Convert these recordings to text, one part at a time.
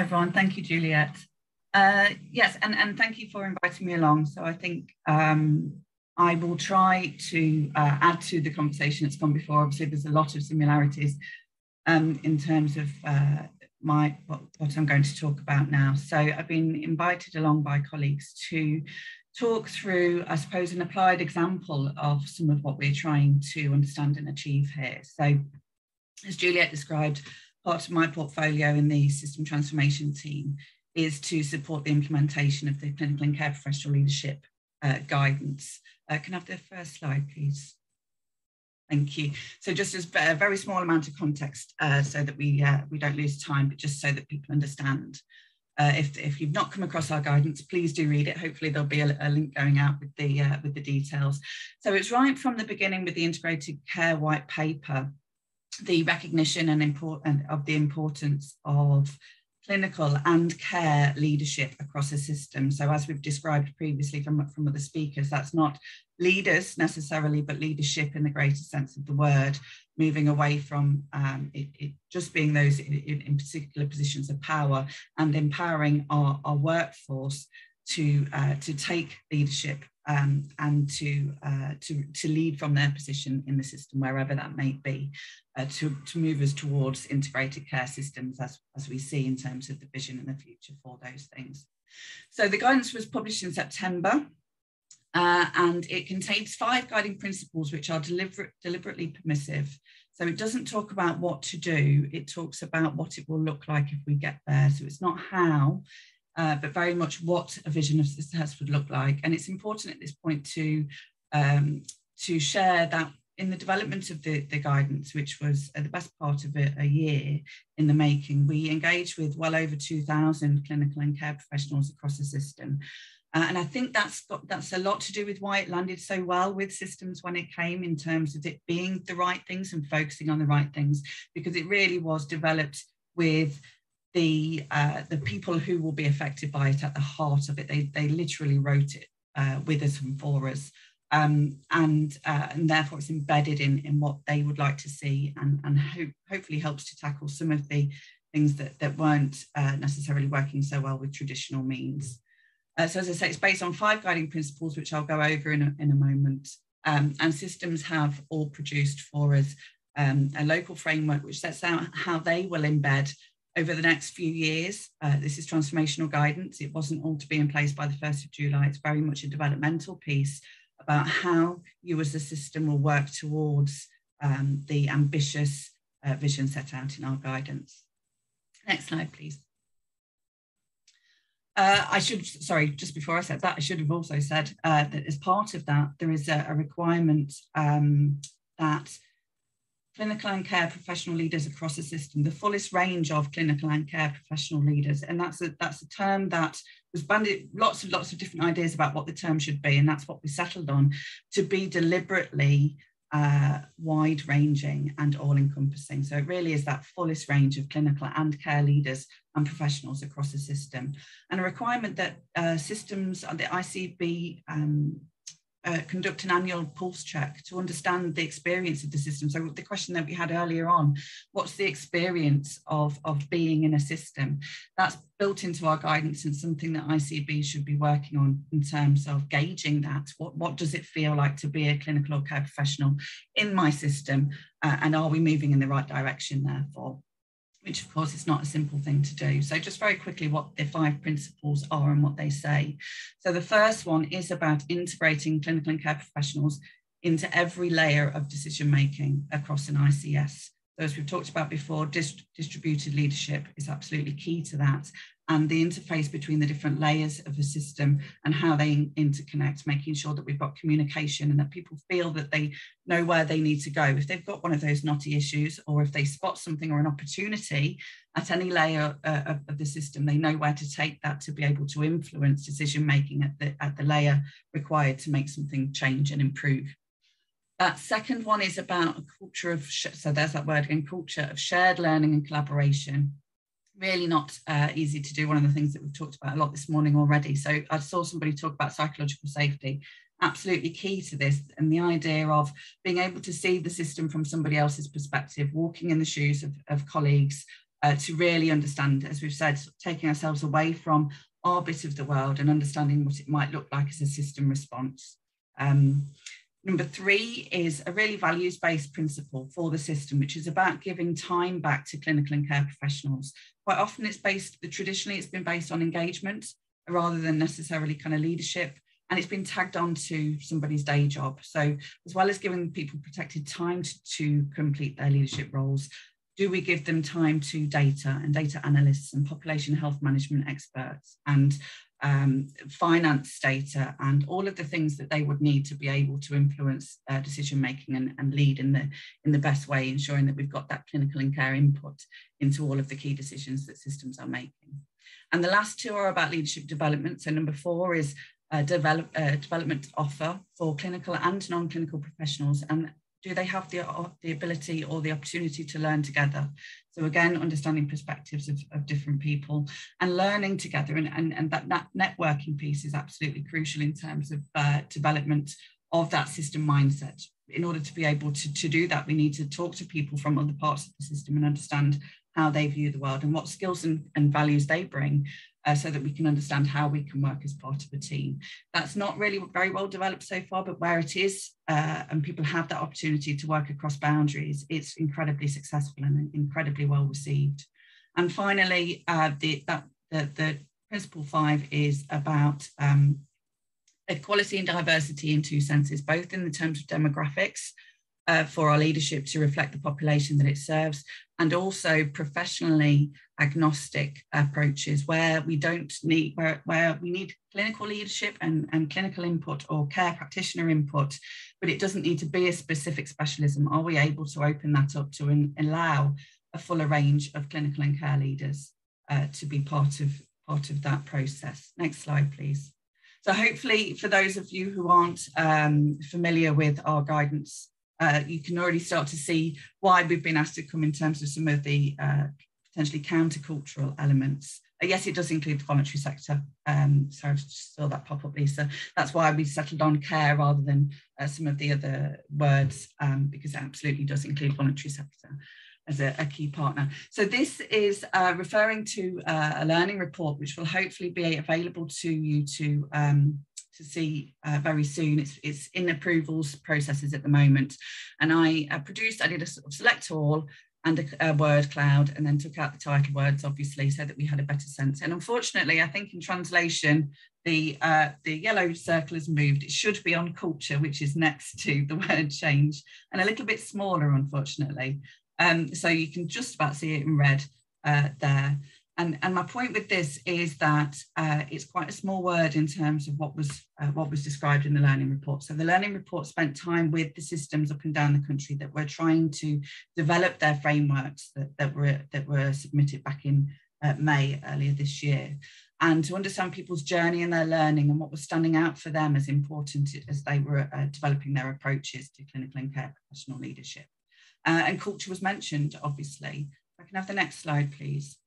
everyone. Thank you, Juliet. Yes, and thank you for inviting me along. So I think I will try to add to the conversation that's gone before. Obviously, there's a lot of similarities in terms of what I'm going to talk about now. So I've been invited along by colleagues to talk through, I suppose, an applied example of some of what we're trying to understand and achieve here. So as Juliet described, part of my portfolio in the system transformation team is to support the implementation of the clinical and care professional leadership guidance. Can I have the first slide, please? Thank you. So just as a very small amount of context so that we don't lose time, but just so that people understand. If you've not come across our guidance, please do read it. Hopefully there'll be a link going out with the details. So it's right from the beginning with the Integrated Care White Paper, the recognition of the importance of clinical and care leadership across a system. So as we've described previously from other speakers, that's not leaders necessarily, but leadership in the greater sense of the word, moving away from it just being those in particular positions of power, and empowering our workforce to take leadership and to lead from their position in the system, wherever that may be, to move us towards integrated care systems as we see in terms of the vision and the future for those things. So the guidance was published in September, and it contains 5 guiding principles which are deliberately permissive. So it doesn't talk about what to do, it talks about what it will look like if we get there. So it's not how, but very much what a vision of success would look like. And it's important at this point to share that in the development of the guidance, which was the best part of a year in the making, we engaged with well over 2,000 clinical and care professionals across the system. And I think that's a lot to do with why it landed so well with systems when it came, in terms of it being the right things and focusing on the right things, because it really was developed with the people who will be affected by it at the heart of it. They literally wrote it with us and for us, and therefore it's embedded in what they would like to see, and hopefully helps to tackle some of the things that weren't necessarily working so well with traditional means. So as I say, it's based on 5 guiding principles, which I'll go over in a moment. And systems have all produced for us a local framework which sets out how they will embed over the next few years. This is transformational guidance. It wasn't all to be in place by the 1st of July. It's very much a developmental piece about how you as a system will work towards the ambitious vision set out in our guidance. Next slide, please. Just before I said that, I should have also said that as part of that, there is a requirement that clinical and care professional leaders across the system, the fullest range of clinical and care professional leaders, and that's a term that was banded, lots of different ideas about what the term should be, and that's what we settled on, to be deliberately wide-ranging and all-encompassing. So it really is that fullest range of clinical and care leaders and professionals across the system, and a requirement that systems, the ICB, conduct an annual pulse check to understand the experience of the system. So the question that we had earlier on, what's the experience of being in a system? That's built into our guidance and something that ICB should be working on in terms of gauging that. What does it feel like to be a clinical or care professional in my system? And are we moving in the right direction therefore? Which of course is not a simple thing to do. So just very quickly what the 5 principles are and what they say. So the first one is about integrating clinical and care professionals into every layer of decision-making across an ICS. So as we've talked about before, distributed leadership is absolutely key to that, and the interface between the different layers of the system and how they interconnect, making sure that we've got communication and that people feel that they know where they need to go. If they've got one of those knotty issues, or if they spot something or an opportunity at any layer of the system, they know where to take that to be able to influence decision-making at the layer required to make something change and improve. That second one is about a culture of, so there's that word again, culture of shared learning and collaboration. Really not easy to do. One of the things that we've talked about a lot this morning already. So I saw somebody talk about psychological safety, absolutely key to this, and the idea of being able to see the system from somebody else's perspective, walking in the shoes of colleagues, to really understand, as we've said, taking ourselves away from our bit of the world and understanding what it might look like as a system response. Number 3 is a really values-based principle for the system, which is about giving time back to clinical and care professionals. Quite often traditionally it's been based on engagement rather than necessarily kind of leadership, and it's been tagged on to somebody's day job. So as well as giving people protected time to complete their leadership roles, do we give them time to data and data analysts and population health management experts and finance data and all of the things that they would need to be able to influence decision making and lead in the best way, ensuring that we've got that clinical and care input into all of the key decisions that systems are making. And the last 2 are about leadership development. So number 4 is development offer for clinical and non-clinical professionals, and do they have the ability or the opportunity to learn together? So again, understanding perspectives of different people and learning together, and that networking piece is absolutely crucial in terms of development of that system mindset. In order to be able to do that, we need to talk to people from other parts of the system and understand how they view the world and what skills and values they bring, so that we can understand how we can work as part of a team. That's not really very well developed so far, but where it is, and people have that opportunity to work across boundaries, it's incredibly successful and incredibly well received. And finally, the principle 5 is about equality and diversity in 2 senses, both in the terms of demographics for our leadership to reflect the population that it serves, and also professionally agnostic approaches where we don't need, where we need clinical leadership and clinical input or care practitioner input, but it doesn't need to be a specific specialism. Are we able to open that up to allow a fuller range of clinical and care leaders to be part of that process? Next slide, please. So hopefully for those of you who aren't familiar with our guidance, you can already start to see why we've been asked to come in terms of some of the potentially countercultural elements. Yes, it does include the voluntary sector. Sorry, I just saw that pop up, Lisa. That's why we settled on care rather than some of the other words, because it absolutely does include voluntary sector as a key partner. So this is referring to a learning report, which will hopefully be available to you to see very soon. It's in approvals processes at the moment. And I did a sort of select all and a word cloud, and then took out the title words, obviously, so that we had a better sense. And unfortunately, I think in translation, the yellow circle has moved. It should be on culture, which is next to the word change, and a little bit smaller, unfortunately. So you can just about see it in red there. And my point with this is that it's quite a small word in terms of what was described in the learning report. So the learning report spent time with the systems up and down the country that were trying to develop their frameworks that were submitted back in May earlier this year, and to understand people's journey and their learning and what was standing out for them as important as they were developing their approaches to clinical and care professional leadership. And culture was mentioned, obviously. If I can have the next slide, please.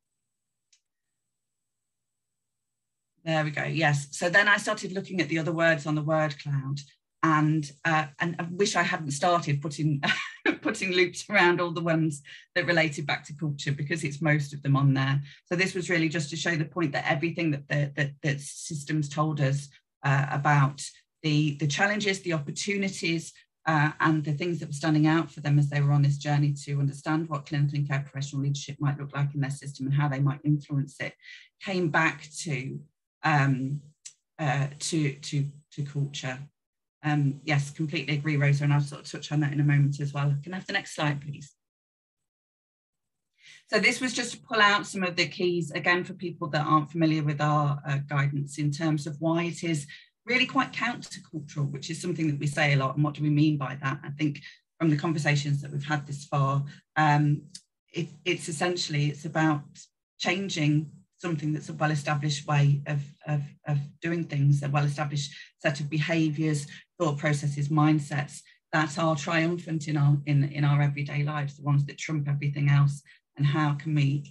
There we go, yes. So then I started looking at the other words on the word cloud, and I wish I hadn't started putting loops around all the ones that related back to culture, because it's most of them on there. So this was really just to show the point that everything that systems told us about the challenges, the opportunities, and the things that were standing out for them as they were on this journey to understand what clinical and care professional leadership might look like in their system and how they might influence it, came back to culture. Yes, completely agree, Rosa, and I'll sort of touch on that in a moment as well. Can I have the next slide, please? So this was just to pull out some of the keys, again, for people that aren't familiar with our guidance, in terms of why it is really quite countercultural, which is something that we say a lot. And what do we mean by that? I think from the conversations that we've had this far, it's essentially, it's about changing something that's a well-established way of doing things, a well-established set of behaviours, thought processes, mindsets that are triumphant in our everyday lives, the ones that trump everything else. And how can we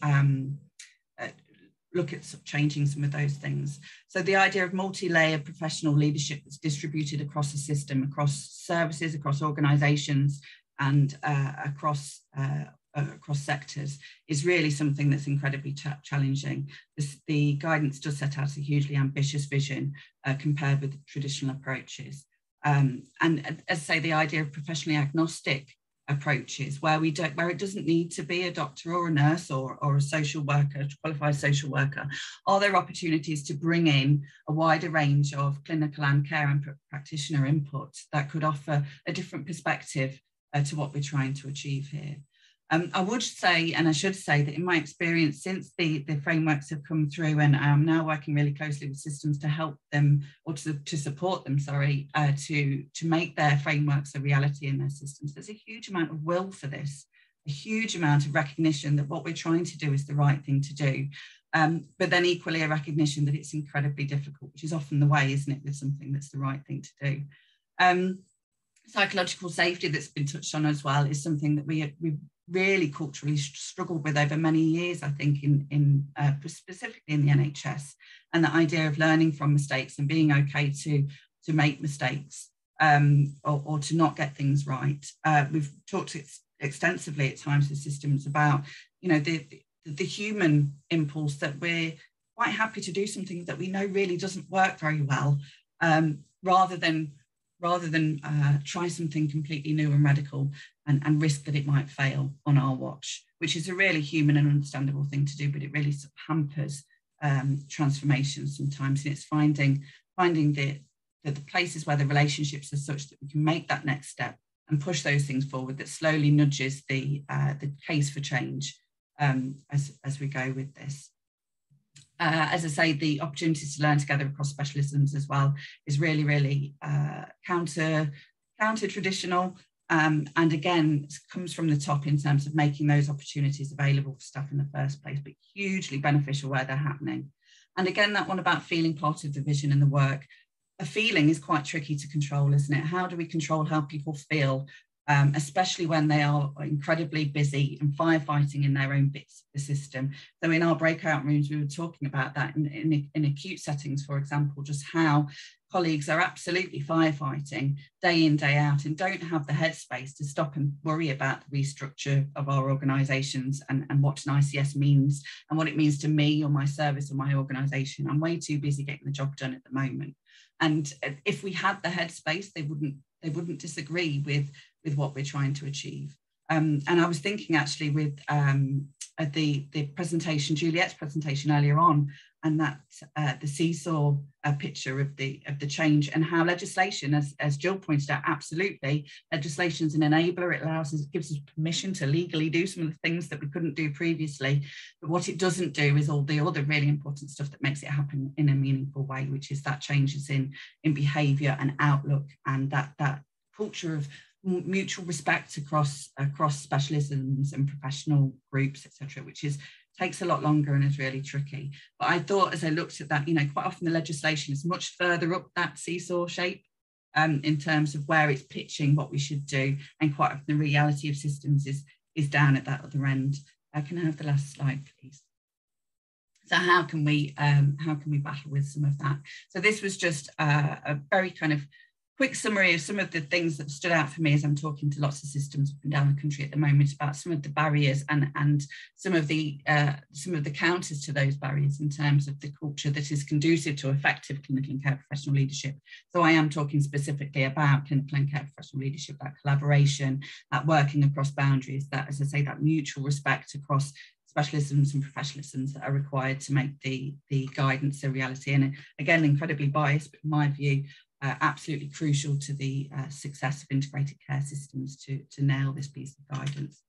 look at changing some of those things? So the idea of multi-layered professional leadership that's distributed across a system, across services, across organisations, and across across sectors is really something that's incredibly challenging. The guidance does set out a hugely ambitious vision compared with the traditional approaches. And as I say, the idea of professionally agnostic approaches where it doesn't need to be a doctor or a nurse or a social worker, a qualified social worker. Are there opportunities to bring in a wider range of clinical and care and practitioner input that could offer a different perspective to what we're trying to achieve here? I would say, and I should say, that in my experience, since the frameworks have come through, and I'm now working really closely with systems to help them, or to support them, sorry, to make their frameworks a reality in their systems, there's a huge amount of will for this, a huge amount of recognition that what we're trying to do is the right thing to do. But then equally a recognition that it's incredibly difficult, which is often the way, isn't it, with something that's the right thing to do. Psychological safety that's been touched on as well is something that we really culturally struggled with over many years, I think, specifically in the NHS, and the idea of learning from mistakes and being okay to make mistakes or to not get things right. We've talked extensively at times with systems about, you know, the human impulse that we're quite happy to do something that we know really doesn't work very well, rather than try something completely new and radical and risk that it might fail on our watch, which is a really human and understandable thing to do, but it really sort of hampers transformation sometimes. And it's finding the places where the relationships are such that we can make that next step and push those things forward that slowly nudges the case for change as we go with this. As I say, the opportunities to learn together across specialisms as well is really, really counter-traditional. And again, it comes from the top in terms of making those opportunities available for staff in the first place, but hugely beneficial where they're happening. And again, that one about feeling part of the vision and the work. A feeling is quite tricky to control, isn't it? How do we control how people feel, especially when they are incredibly busy and firefighting in their own bits of the system? So in our breakout rooms, we were talking about that in acute settings, for example, just how colleagues are absolutely firefighting day in, day out, and don't have the headspace to stop and worry about the restructure of our organisations and what an ICS means and what it means to me or my service or my organisation. I'm way too busy getting the job done at the moment. And if we had the headspace, they wouldn't disagree with what we're trying to achieve. And I was thinking actually with the presentation, Juliette's presentation earlier on, and that the seesaw picture of the change and how legislation, as Jill pointed out, absolutely, legislation is an enabler. It gives us permission to legally do some of the things that we couldn't do previously. But what it doesn't do is all the other really important stuff that makes it happen in a meaningful way, which is that changes in behaviour and outlook, and that culture of mutual respect across specialisms and professional groups, etc., which takes a lot longer and is really tricky. But I thought, as I looked at that, you know, quite often the legislation is much further up that seesaw shape in terms of where it's pitching what we should do, and quite often the reality of systems is down at that other end. Can I have the last slide, please? So how can we battle with some of that? So this was just a very kind of quick summary of some of the things that stood out for me as I'm talking to lots of systems up and down the country at the moment about some of the barriers and some of the counters to those barriers in terms of the culture that is conducive to effective clinical and care professional leadership. So I am talking specifically about clinical and care professional leadership, that collaboration, that working across boundaries, that, as I say, that mutual respect across specialisms and professionalisms that are required to make the guidance a reality. And again, incredibly biased, but in my view, absolutely crucial to the success of integrated care systems to nail this piece of guidance.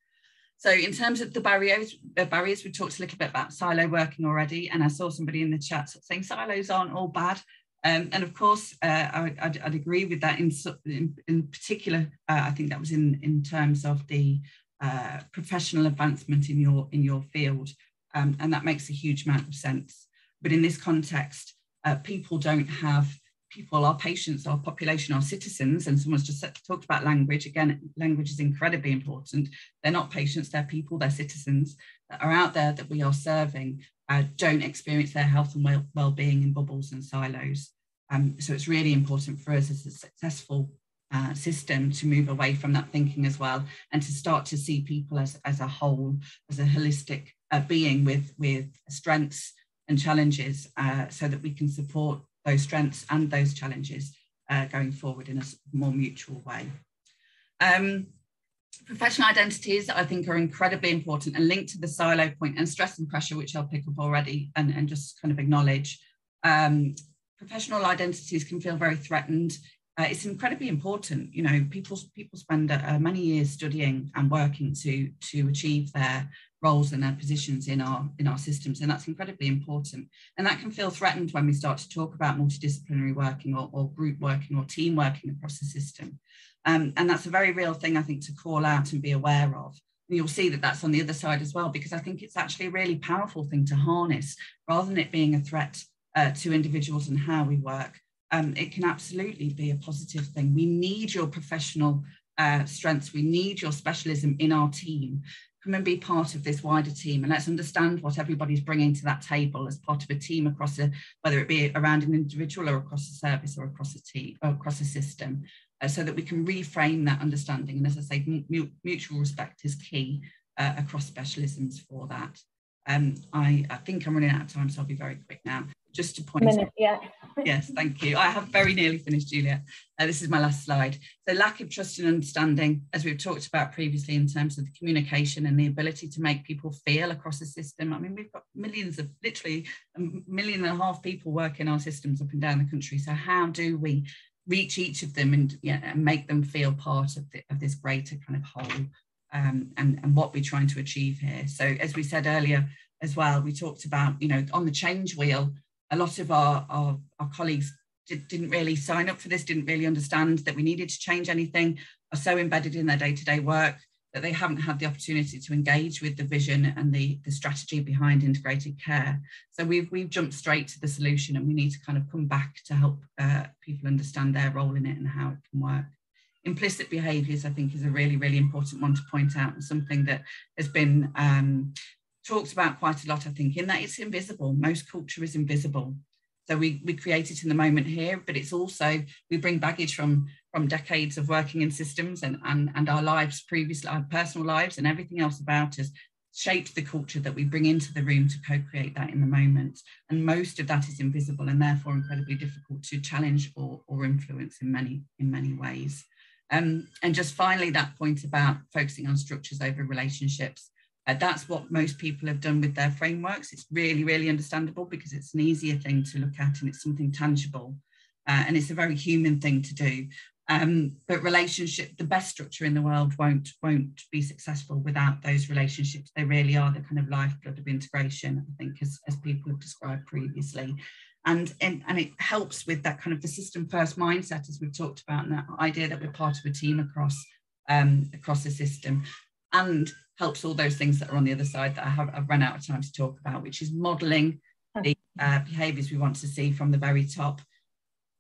So in terms of the barriers, we talked a little bit about silo working already, and I saw somebody in the chat saying silos aren't all bad. And of course, I'd agree with that. In particular, I think that was in terms of the professional advancement in your field, and that makes a huge amount of sense. But in this context, our patients, our population, our citizens, and someone's just talked about language. Again, language is incredibly important. They're not patients, they're people, they're citizens that are out there that we are serving, don't experience their health and well-being in bubbles and silos. So it's really important for us as a successful system to move away from that thinking as well, and to start to see people as a whole, as a holistic being with strengths and challenges, so that we can support those strengths and those challenges going forward in a more mutual way. Professional identities, I think, are incredibly important and linked to the silo point and stress and pressure, which I'll pick up already and just kind of acknowledge. Professional identities can feel very threatened. It's incredibly important. You know, people spend many years studying and working to achieve their roles and their positions in our systems, and that's incredibly important. And that can feel threatened when we start to talk about multidisciplinary working or group working or team working across the system. And that's a very real thing, I think, to call out and be aware of. And you'll see that that's on the other side as well, because I think it's actually a really powerful thing to harness, rather than it being a threat to individuals and how we work. It can absolutely be a positive thing. We need your professional strengths. We need your specialism in our team. Come and be part of this wider team, and let's understand what everybody's bringing to that table as part of a team across whether it be around an individual or across a service or across a team or across a system, so that we can reframe that understanding. And as I say, mutual respect is key across specialisms for that. I think I'm running out of time, so I'll be very quick now. Just to point out. Yeah. Yes, thank you. I have very nearly finished, Juliet. This is my last slide. So lack of trust and understanding, as we've talked about previously, in terms of the communication and the ability to make people feel across the system. I mean, we've got millions of, literally 1.5 million people work in our systems up and down the country. So how do we reach each of them and make them feel part of this greater kind of whole, and what we're trying to achieve here? So as we said earlier as well, we talked about, you know, on the change wheel, a lot of our colleagues didn't really sign up for this, didn't really understand that we needed to change anything, are so embedded in their day-to-day work that they haven't had the opportunity to engage with the vision and the strategy behind integrated care. So we've jumped straight to the solution, and we need to kind of come back to help people understand their role in it and how it can work. Implicit behaviors, I think, is a really, really important one to point out, and something that has been talked about quite a lot, I think, in that it's invisible. Most culture is invisible. So we create it in the moment here, but it's also, we bring baggage from decades of working in systems, and our lives previously, our personal lives and everything else about us shapes the culture that we bring into the room to co-create that in the moment. And most of that is invisible, and therefore incredibly difficult to challenge or influence in many ways. And just finally, that point about focusing on structures over relationships. That's what most people have done with their frameworks. It's really, really understandable, because it's an easier thing to look at, and it's something tangible, and it's a very human thing to do. But relationship, the best structure in the world won't be successful without those relationships. They really are the kind of lifeblood of integration, I think, as people have described previously. And it helps with that kind of the system first mindset, as we've talked about, and that idea that we're part of a team across the system, and helps all those things that are on the other side that I've run out of time to talk about, which is modelling the behaviours we want to see from the very top,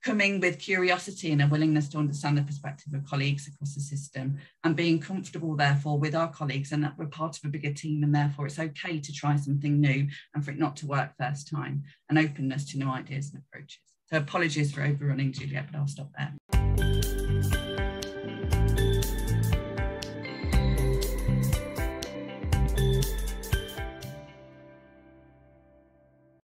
coming with curiosity and a willingness to understand the perspective of colleagues across the system, and being comfortable, therefore, with our colleagues, and that we're part of a bigger team, and therefore it's okay to try something new and for it not to work first time, and openness to new ideas and approaches. So apologies for overrunning, Juliet, but I'll stop there.